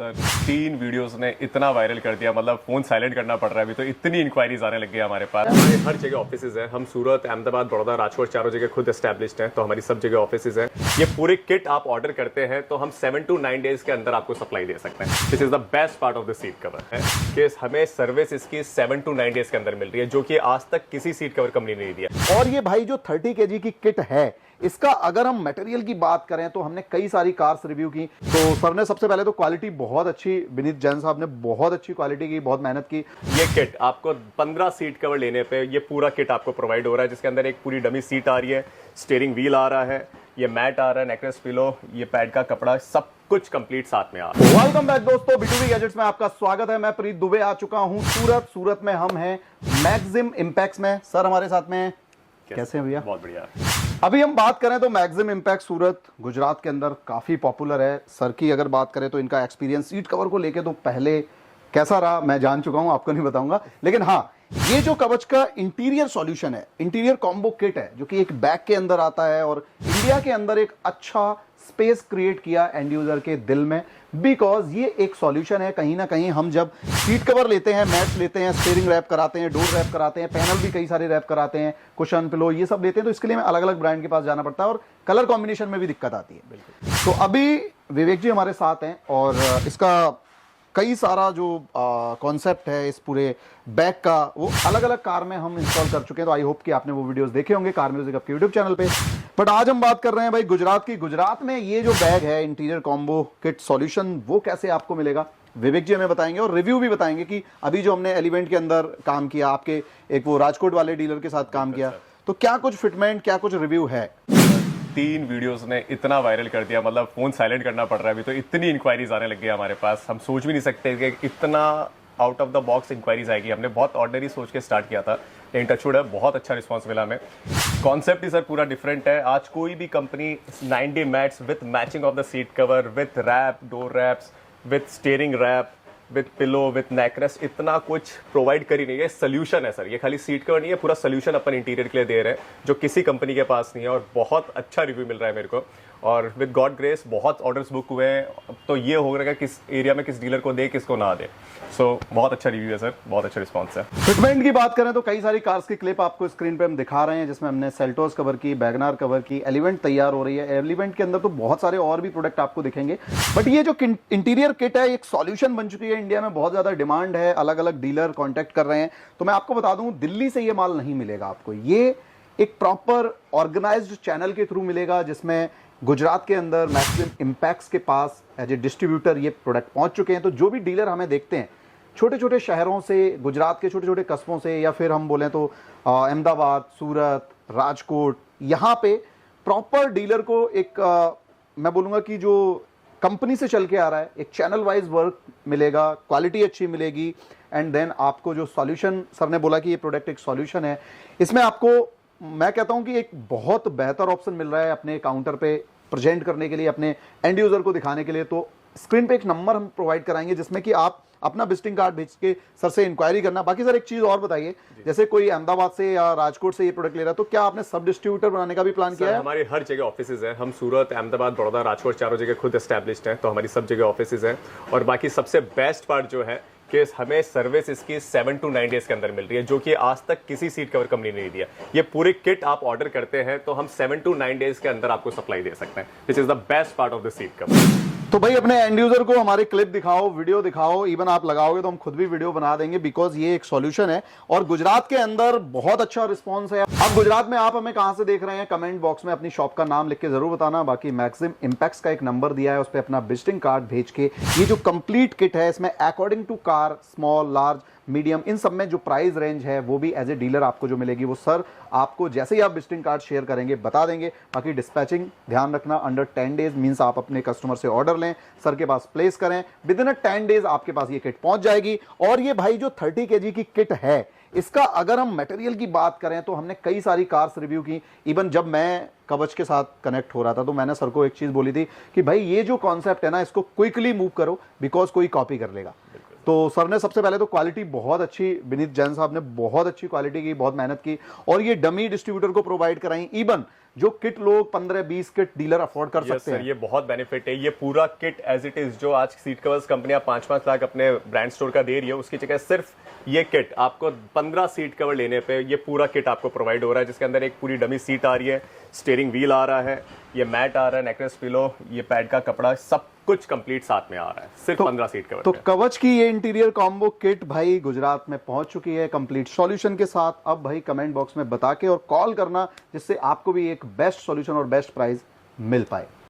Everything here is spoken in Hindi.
सर 3 वीडियोस ने इतना वायरल कर दिया, मतलब फोन साइलेंट करना पड़ रहा है अभी तो, इतनी इंक्वायरीज आने लग गई हमारे पास। हमारे हर जगह ऑफिसेज हैं, हम सूरत, अहमदाबाद, बड़ौदा, राजकोट चारों जगह खुद एस्टैब्लिश्ड हैं, तो हमारी सब जगह ऑफिसेज हैं। ये पूरे किट आप ऑर्डर करते हैं तो हम 7 to 9 डेज के अंदर आपको सप्लाई दे सकते हैं। This is the best part of the seat cover है कि हमें सर्विस इसकी 7 to 9 डेज के अंदर मिल रही है, जो कि आज तक किसी सीट कवर कंपनी ने नहीं दिया। और ये भाई जो 30 kg की किट है, इसका अगर हम मटेरियल की बात करें तो हमने कई सारी कार्स रिव्यू की। तो सर ने सबसे पहले तो क्वालिटी बहुत अच्छी, विनीत जैन साहब ने बहुत अच्छी क्वालिटी की, बहुत मेहनत की। ये किट आपको 15 सीट कवर लेने पे ये पूरा किट आपको प्रोवाइड हो रहा है, जिसके अंदर एक पूरी डमी सीट आ रही है, स्टीयरिंग व्हील आ रहा है, ये मैट आ रहा है, नेकलेस पिलो, ये पैड का कपड़ा, सब कुछ कंप्लीट साथ में आ रहा है। वेलकम बैक दोस्तों, B2B गैजेट्स में आपका स्वागत है। मैं प्रीत दुबे आ चुका हूं सूरत में हम हैं मैक्सिम इंपैक्स में। सर हमारे साथ में हैं, कैसे हैं भैया? बहुत बढ़िया। अभी हम बात करें तो मैक्सिम इंपैक्ट सूरत गुजरात के अंदर काफी पॉपुलर है। सर की अगर बात करें तो इनका एक्सपीरियंस सीट कवर को लेके तो पहले कैसा रहा मैं जान चुका हूं, आपको नहीं बताऊंगा। लेकिन हाँ, ये जो कवच का इंटीरियर सॉल्यूशन है, इंटीरियर कॉम्बो किट है, जो कि एक बैग के अंदर आता है और इंडिया के अंदर एक अच्छा स्पेस क्रिएट किया एंड यूजर के दिल में, बिकॉज ये एक सॉल्यूशन है। कहीं ना कहीं हम जब सीट कवर लेते हैं, मैट्स लेते हैं, स्टीयरिंग रैप कराते हैं, डोर रैप कराते हैं, पैनल भी कई सारे रैप कराते हैं, कुशन पिलो ये सब लेते हैं, तो इसके लिए हमें अलग अलग ब्रांड के पास जाना पड़ता है और कलर कॉम्बिनेशन में भी दिक्कत आती है। बिल्कुल। तो अभी विवेक जी हमारे साथ हैं और इसका कई सारा जो कॉन्सेप्ट है इस पूरे बैग का, वो अलग अलग कार में हम इंस्टॉल कर चुके हैं। तो आई होप कि आपने वो वीडियोस देखे होंगे कार म्यूजिक आपके यूट्यूब चैनल पे। बट आज हम बात कर रहे हैं भाई गुजरात की। गुजरात में ये जो बैग है इंटीरियर कॉम्बो किट सॉल्यूशन, वो कैसे आपको मिलेगा, विवेक जी हमें बताएंगे और रिव्यू भी बताएंगे कि अभी जो हमने एलिवेंट के अंदर काम किया, आपके एक वो राजकोट वाले डीलर के साथ काम किया, तो क्या कुछ फिटमेंट, क्या कुछ रिव्यू है। 3 वीडियोस ने इतना वायरल कर दिया, मतलब फोन साइलेंट करना पड़ रहा है अभी तो, इतनी इंक्वायरीज आने लग गई हमारे पास। हम सोच भी नहीं सकते कि इतना out of the box enquiries आएगी। हमने बहुत ऑर्डिनरी सोच के स्टार्ट किया था, लेकिन टचवुड है, बहुत अच्छा रिस्पांस मिला हमें। कॉन्सेप्ट ही सर पूरा डिफरेंट है। आज कोई भी company 90 mats with matching of the seat cover, with wrap, door wraps, with steering wrap, with pillow, with neckrest, इतना कुछ प्रोवाइड कर ही नहीं है। सोल्यूशन है सर, ये खाली सीट कवर नहीं है, पूरा सोल्यूशन अपन इंटीरियर के लिए दे रहे हैं, जो किसी कंपनी के पास नहीं है। और बहुत अच्छा रिव्यू मिल रहा है मेरे को, और विद गॉड ग्रेस बहुत ऑर्डर्स बुक हुए हैं। तो ये हो रहा है किस एरिया में किस डीलर को दे, किसको ना दे। सो बहुत अच्छा रिव्यू है सर, बहुत अच्छा रिस्पॉन्स है। फिटमेंट की बात करें तो कई सारी कार्स की क्लिप आपको स्क्रीन पे हम दिखा रहे हैं, जिसमें हमने सेल्टोस कवर की, वैगनार कवर की, एलिवेंट तैयार हो रही है। एलिवेंट के अंदर तो बहुत सारे और भी प्रोडक्ट आपको दिखेंगे। बट ये जो इंटीरियर किट है एक सॉल्यूशन बन चुकी है, इंडिया में बहुत ज्यादा डिमांड है, अलग अलग डीलर कॉन्टेक्ट कर रहे हैं। तो मैं आपको बता दूं, दिल्ली से ये माल नहीं मिलेगा आपको, ये एक प्रॉपर ऑर्गेनाइज्ड चैनल के थ्रू मिलेगा, जिसमें गुजरात के अंदर मैक्सिम इंपैक्ट्स के पास एज ए डिस्ट्रीब्यूटर ये प्रोडक्ट पहुंच चुके हैं। तो जो भी डीलर हमें देखते हैं छोटे छोटे शहरों से, गुजरात के छोटे छोटे कस्बों से, या फिर हम बोलें तो अहमदाबाद, सूरत, राजकोट, यहाँ पे प्रॉपर डीलर को एक मैं बोलूँगा कि जो कंपनी से चल के आ रहा है, एक चैनल वाइज वर्क मिलेगा, क्वालिटी अच्छी मिलेगी, एंड देन आपको जो सॉल्यूशन, सर ने बोला कि ये प्रोडक्ट एक सॉल्यूशन है, इसमें आपको मैं कहता हूं कि एक बहुत बेहतर ऑप्शन मिल रहा है अपने काउंटर पे प्रेजेंट करने के लिए, अपने एंड यूजर को दिखाने के लिए। तो स्क्रीन पे एक नंबर हम प्रोवाइड कराएंगे, जिसमें कि आप अपना विजिटिंग कार्ड भेज के सर से इंक्वायरी करना। बाकी सर एक चीज और बताइए, जैसे कोई अहमदाबाद से या राजकोट से ये प्रोडक्ट ले रहा है, तो क्या आपने सब डिस्ट्रीब्यूटर बनाने का भी प्लान किया है? हमारी हर जगह ऑफिसेज हैं, हम सूरत, अहमदाबाद, बड़ौदा, राजकोट चारों जगह खुद एस्टैब्लिश्ड हैं, तो हमारी सब जगह ऑफिसेज हैं। और बाकी सबसे बेस्ट पार्ट जो है कि हमें सर्विस इसकी 7 to 9 डेज के अंदर मिल रही है, जो कि आज तक किसी सीट कवर कंपनी ने नहीं दिया। ये पूरी किट आप ऑर्डर करते हैं तो हम 7 to 9 डेज के अंदर आपको सप्लाई दे सकते हैं। This is the best part of the seat cover. तो भाई अपने एंड यूजर को हमारे क्लिप दिखाओ, वीडियो दिखाओ, इवन आप लगाओगे तो हम खुद भी वीडियो बना देंगे, बिकॉज ये एक सॉल्यूशन है और गुजरात के अंदर बहुत अच्छा रिस्पांस है। अब गुजरात में आप हमें कहां से देख रहे हैं, कमेंट बॉक्स में अपनी शॉप का नाम लिख के जरूर बताना। बाकी मैक्सिम इंपैक्ट्स का एक नंबर दिया है, उस पर अपना विजिटिंग कार्ड भेज के ये जो कंप्लीट किट है, इसमें according to car, small, large, medium, इन सब में जो प्राइस रेंज है वो भी एज ए डीलर आपको जो मिलेगी, वो सर आपको जैसे ही आप विजिटिंग कार्ड शेयर करेंगे बता देंगे। बाकी डिस्पैचिंग ध्यान रखना, अंडर 10 डेज मींस आप अपने कस्टमर से ऑर्डर लें, सर के पास प्लेस करें, विद इन 10 डेज आपके पास ये किट पहुंच जाएगी। और ये भाई जो 30 kg की किट है, इसका अगर हम मटेरियल की बात करें तो हमने कई सारी कार्स रिव्यू की। इवन जब मैं कवच के साथ कनेक्ट हो रहा था तो मैंने सर को एक चीज बोली थी कि भाई ये जो कॉन्सेप्ट है ना, इसको क्विकली मूव करो, बिकॉज कोई कॉपी कर लेगा। तो सर ने सबसे पहले तो क्वालिटी बहुत अच्छी, विनीत जैन साहब ने बहुत अच्छी क्वालिटी की, बहुत मेहनत की, और ये डमी डिस्ट्रीब्यूटर को प्रोवाइड कराई। इवन जो किट लोग 15-20 किट डीलर अफोर्ड कर यस सकते सर, हैं। ये बहुत बेनिफिट है। ये पूरा किट एज इट इज जो आज सीट कवर्स कंपनियां 5-5 लाख अपने ब्रांड स्टोर का दे रही है, उसकी जगह सिर्फ ये किट आपको 15 सीट कवर लेने पे ये पूरा किट आपको प्रोवाइड हो रहा है, जिसके अंदर एक पूरी डमी सीट आ रही है, स्टीयरिंग व्हील आ रहा है, ये मैट आ रहा है, नेकलेस पिलो, ये पैड का कपड़ा, सब कुछ कंप्लीट साथ में आ रहा है सिर्फ 15 सीट कवर तो पे। कवच की ये इंटीरियर कॉम्बो किट भाई गुजरात में पहुंच चुकी है कंप्लीट सॉल्यूशन के साथ। अब भाई कमेंट बॉक्स में बता के और कॉल करना, जिससे आपको भी एक बेस्ट सॉल्यूशन और बेस्ट प्राइस मिल पाए।